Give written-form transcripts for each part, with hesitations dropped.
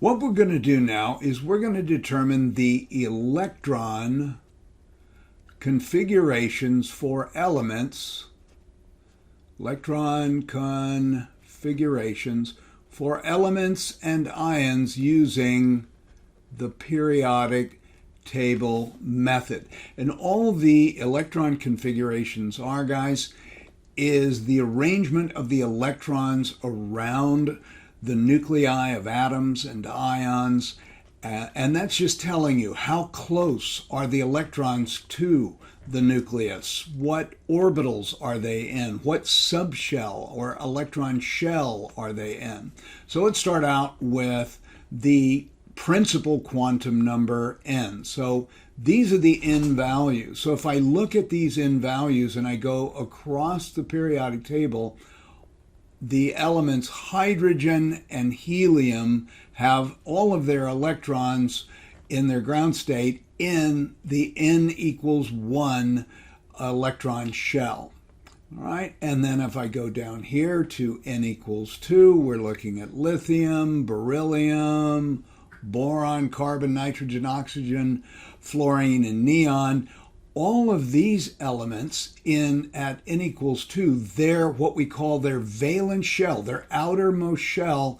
What we're going to do now is we're going to determine the electron configurations for elements, electron configurations for elements and ions using the periodic table method. And all the electron configurations are, guys, is the arrangement of the electrons around the nuclei of atoms and ions, and that's just telling you how close are the electrons to the nucleus, what orbitals are they in, what subshell or electron shell are they in. So let's start out with the principal quantum number n. So these are the n values. So if I look at these n values and I go across the periodic table, the elements hydrogen and helium have all of their electrons in their ground state in the n equals 1 electron shell. All right, and then if I go down here to n equals 2, we're looking at lithium, beryllium, boron, carbon, nitrogen, oxygen, fluorine, and neon. All of these elements at n equals 2, they're what we call their valence shell. Their outermost shell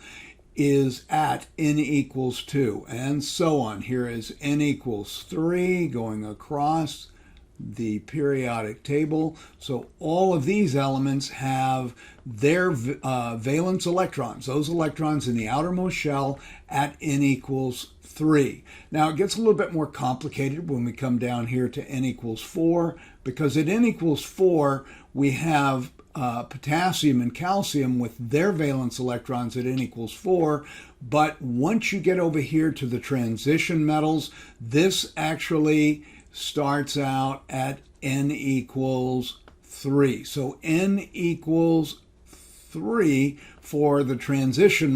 is at n equals 2, and so on. Here is n equals 3 going across the periodic table. So all of these elements have their valence electrons, those electrons in the outermost shell at n equals 3. Now it gets a little bit more complicated when we come down here to n equals 4, because at n equals 4 we have potassium and calcium with their valence electrons at n equals 4, but once you get over here to the transition metals, this actually starts out at n equals 3. So n equals 3 for the transition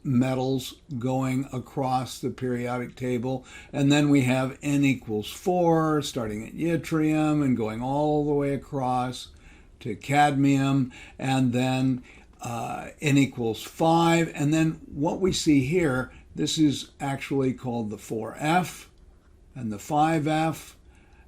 metals going across the periodic table. And then we have n equals 4 starting at yttrium and going all the way across to cadmium, and then n equals 5. And then what we see here, this is actually called the 4F and the 5F,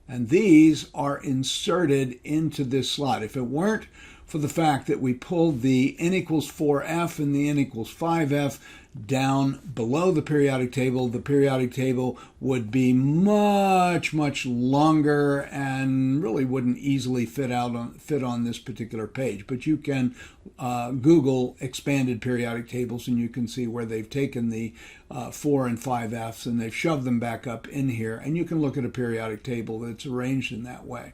and these are inserted into this slot. If it weren't for the fact that we pulled the n equals 4F and the n equals 5F down below the periodic table would be much, much longer and really wouldn't easily fit on this particular page. But you can Google expanded periodic tables and you can see where they've taken the 4 and 5Fs and they've shoved them back up in here, and you can look at a periodic table that's arranged in that way.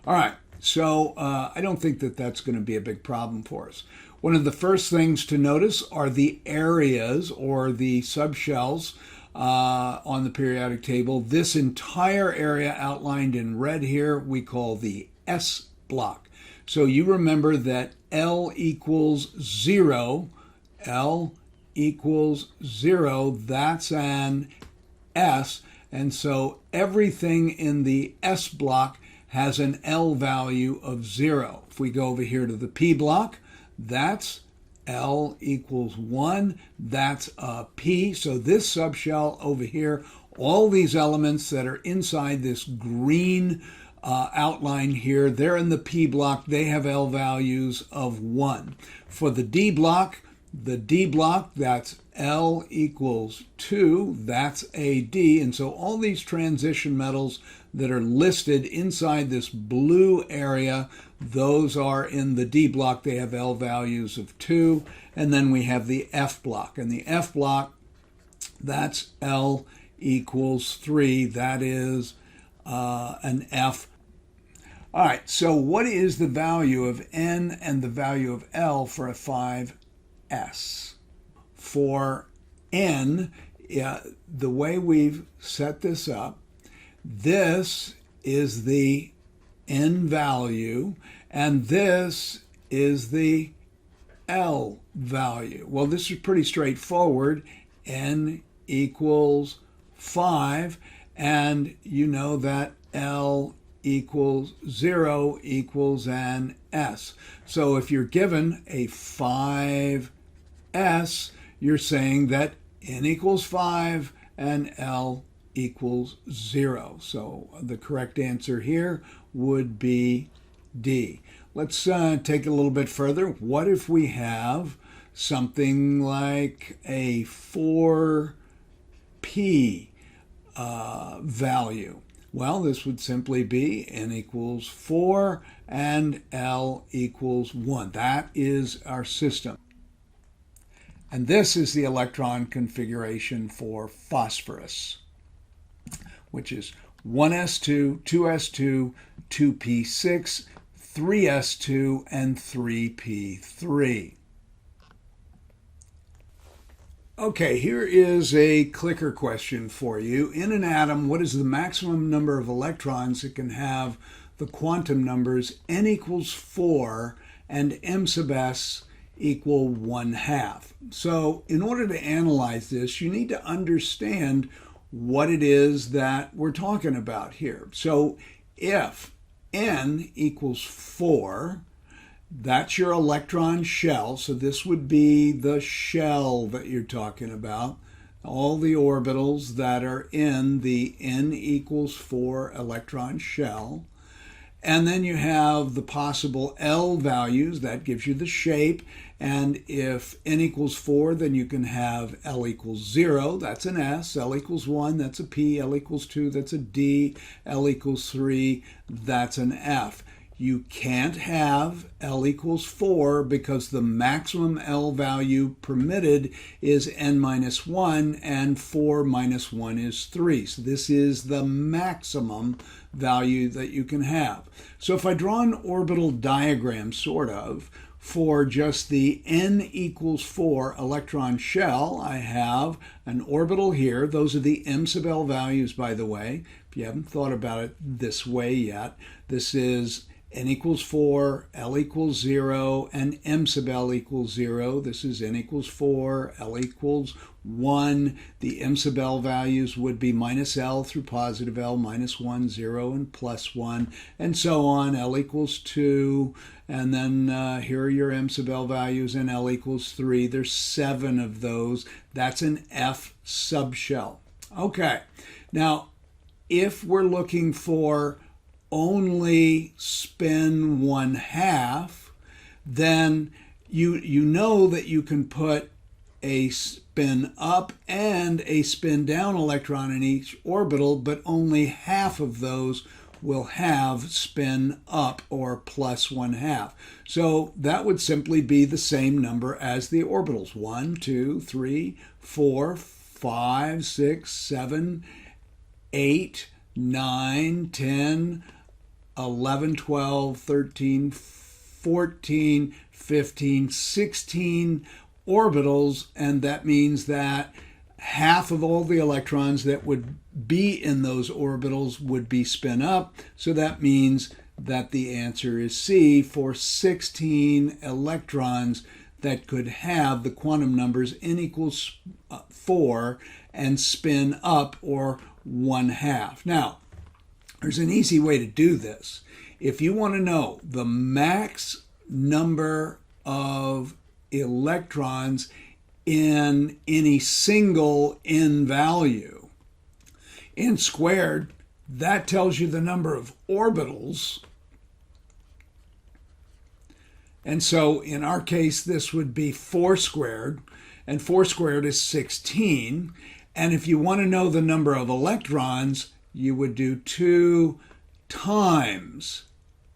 All right. So I don't think that that's going to be a big problem for us. One of the first things to notice are the areas or the subshells on the periodic table. This entire area outlined in red here we call the S block. So you remember that L equals 0, L equals 0, that's an S, and so everything in the S block has an L value of 0. If we go over here to the P block, that's L equals 1. That's a P. So this subshell over here, all these elements that are inside this green outline here, they're in the P block. They have L values of 1. For the D block, that's L equals 2. That's a D. And so all these transition metals that are listed inside this blue area, those are in the D block. They have L values of 2. And then we have the F block. And the F block, that's L equals 3. That is an F. All right, so what is the value of N and the value of L for a 5S? For N, the way we've set this up, this is the N value, and this is the L value. Well, this is pretty straightforward. N equals 5, and you know that L equals 0 equals an S. So if you're given a 5S, you're saying that n equals 5, and L equals 0. So the correct answer here would be D. Let's take it a little bit further. What if we have something like a 4p value? Well, this would simply be n equals 4 and L equals 1. That is our system. And this is the electron configuration for phosphorus, which is 1s2, 2s2, 2p6, 3s2, and 3p3. Okay, here is a clicker question for you. In an atom, what is the maximum number of electrons it can have the quantum numbers n equals 4 and m sub s equal 1/2? So in order to analyze this, you need to understand what it is that we're talking about here. So if n equals 4, that's your electron shell. So this would be the shell that you're talking about. All the orbitals that are in the n equals 4 electron shell. And then you have the possible L values. That gives you the shape. And if n equals 4, then you can have L equals 0. That's an S. L equals 1. That's a P. L equals 2. That's a D. L equals 3. That's an F. You can't have L equals 4 because the maximum L value permitted is n minus 1, and 4 minus 1 is 3. So this is the maximum value that you can have. So if I draw an orbital diagram, sort of, for just the n equals 4 electron shell, I have an orbital here. Those are the m sub L values, by the way. If you haven't thought about it this way yet, this is n equals 4, L equals 0, and m sub L equals 0. This is n equals 4, L equals 1. The m sub L values would be minus L through positive L, minus 1, 0, and plus 1, and so on. L equals 2, and then here are your m sub L values, and L equals 3. There's 7 of those. That's an F subshell. Okay, now if we're looking for only spin 1/2, then you know that you can put a spin up and a spin down electron in each orbital, but only half of those will have spin up, or plus 1/2. So that would simply be the same number as the orbitals. 1, 2, 3, 4, 5, 6, 7, 8, 9, 10, 11, 12, 13, 14, 15, 16 orbitals, and that means that half of all the electrons that would be in those orbitals would be spin up. So that means that the answer is C, for 16 electrons that could have the quantum numbers n equals 4 and spin up, or 1/2. Now, there's an easy way to do this. If you want to know the max number of electrons in any single n value, n squared, that tells you the number of orbitals. And so in our case, this would be 4 squared, and 4 squared is 16. And if you want to know the number of electrons, you would do 2 times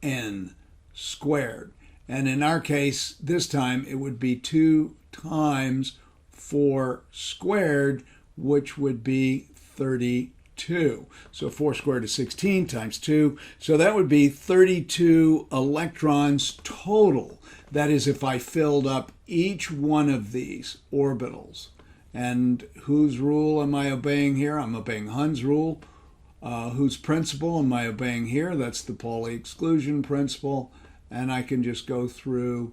n squared. And in our case, this time, it would be 2 times 4 squared, which would be 32. So 4 squared is 16 times 2. So that would be 32 electrons total. That is, if I filled up each one of these orbitals. And whose rule am I obeying here? I'm obeying Hund's rule. Whose principle am I obeying here? That's the Pauli exclusion principle. And I can just go through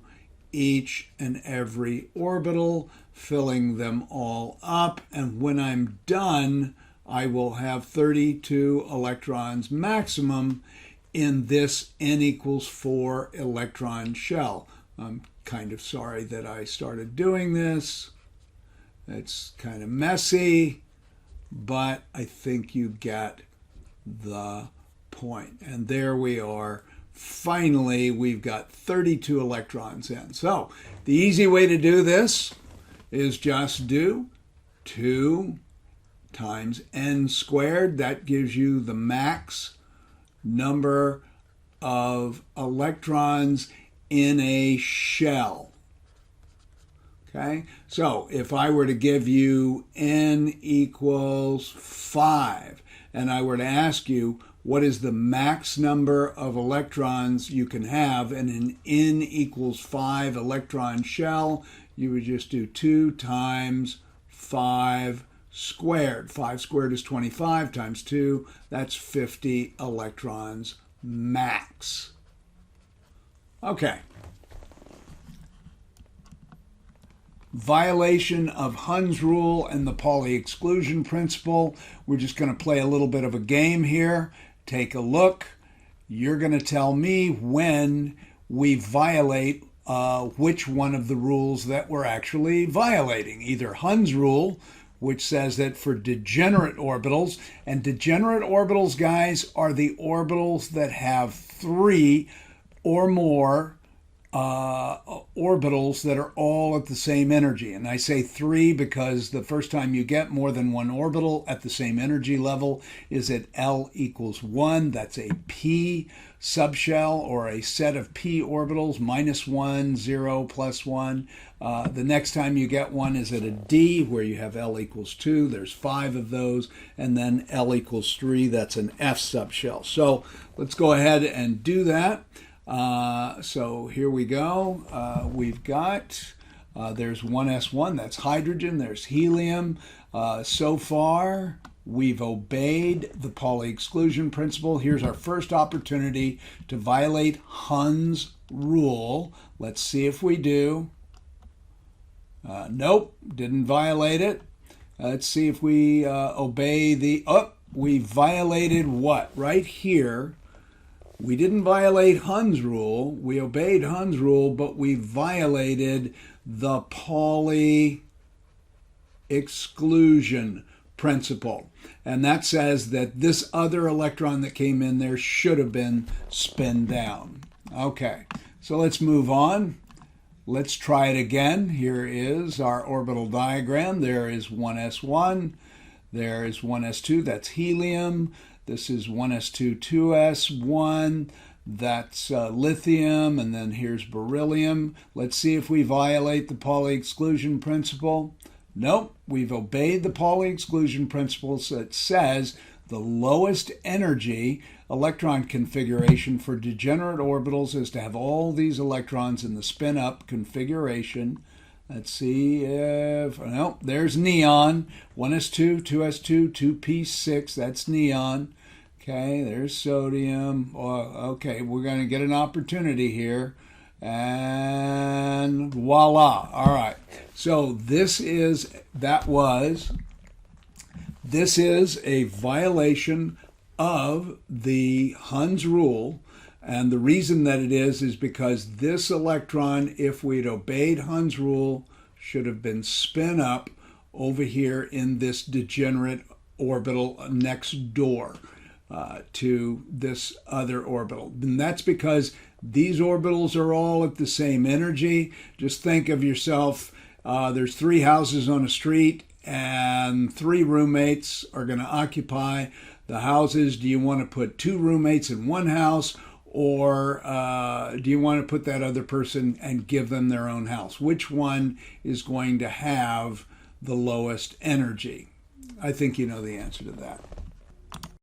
each and every orbital, filling them all up. And when I'm done, I will have 32 electrons maximum in this n equals 4 electron shell. I'm kind of sorry that I started doing this. It's kind of messy, but I think you get the point. And there we are. Finally, we've got 32 electrons in. So the easy way to do this is just do 2 times n squared. That gives you the max number of electrons in a shell. Okay, so if I were to give you n equals 5, and I were to ask you what is the max number of electrons you can have in an n equals 5 electron shell, you would just do 2 times 5 squared. 5 squared is 25 times 2, that's 50 electrons max. Okay. Violation of Hund's rule and the Pauli exclusion principle. We're just going to play a little bit of a game here. Take a look. You're going to tell me when we violate which one of the rules that we're actually violating. Either Hund's rule, which says that for degenerate orbitals, and degenerate orbitals, guys, are the orbitals that have 3 or more orbitals that are all at the same energy. And I say 3 because the first time you get more than one orbital at the same energy level is at L equals 1. That's a p subshell, or a set of p orbitals, -1, 0, +1. The next time you get one is at a d, where you have L equals 2. There's 5 of those. And then L equals 3. That's an f subshell. So let's go ahead and do that. So here we go. We've got, there's 1s1, that's hydrogen, there's helium. So far, we've obeyed the Pauli exclusion principle. Here's our first opportunity to violate Hund's rule. Let's see if we do. Nope, didn't violate it. Let's see if we obey the, we violated what? Right here. We didn't violate Hund's rule. We obeyed Hund's rule, but we violated the Pauli exclusion principle. And that says that this other electron that came in there should have been spin down. Okay, so let's move on. Let's try it again. Here is our orbital diagram. There is 1s1. There is 1s2. That's helium. This is 1s2, 2s1, that's lithium, and then here's beryllium. Let's see if we violate the Pauli exclusion principle. Nope, we've obeyed the Pauli exclusion principle. So it says the lowest energy electron configuration for degenerate orbitals is to have all these electrons in the spin-up configuration. Let's see if, nope, there's neon, 1s2, 2s2, 2p6, that's neon. Okay, there's sodium. Okay, we're going to get an opportunity here. And voila. All right. So this is a violation of the Hund's rule. And the reason that it is because this electron, if we'd obeyed Hund's rule, should have been spin up over here in this degenerate orbital next door. To this other orbital. And that's because these orbitals are all at the same energy. Just think of yourself, there's 3 houses on a street and 3 roommates are going to occupy the houses. Do you want to put 2 roommates in one house, or do you want to put that other person and give them their own house? Which one is going to have the lowest energy? I think you know the answer to that.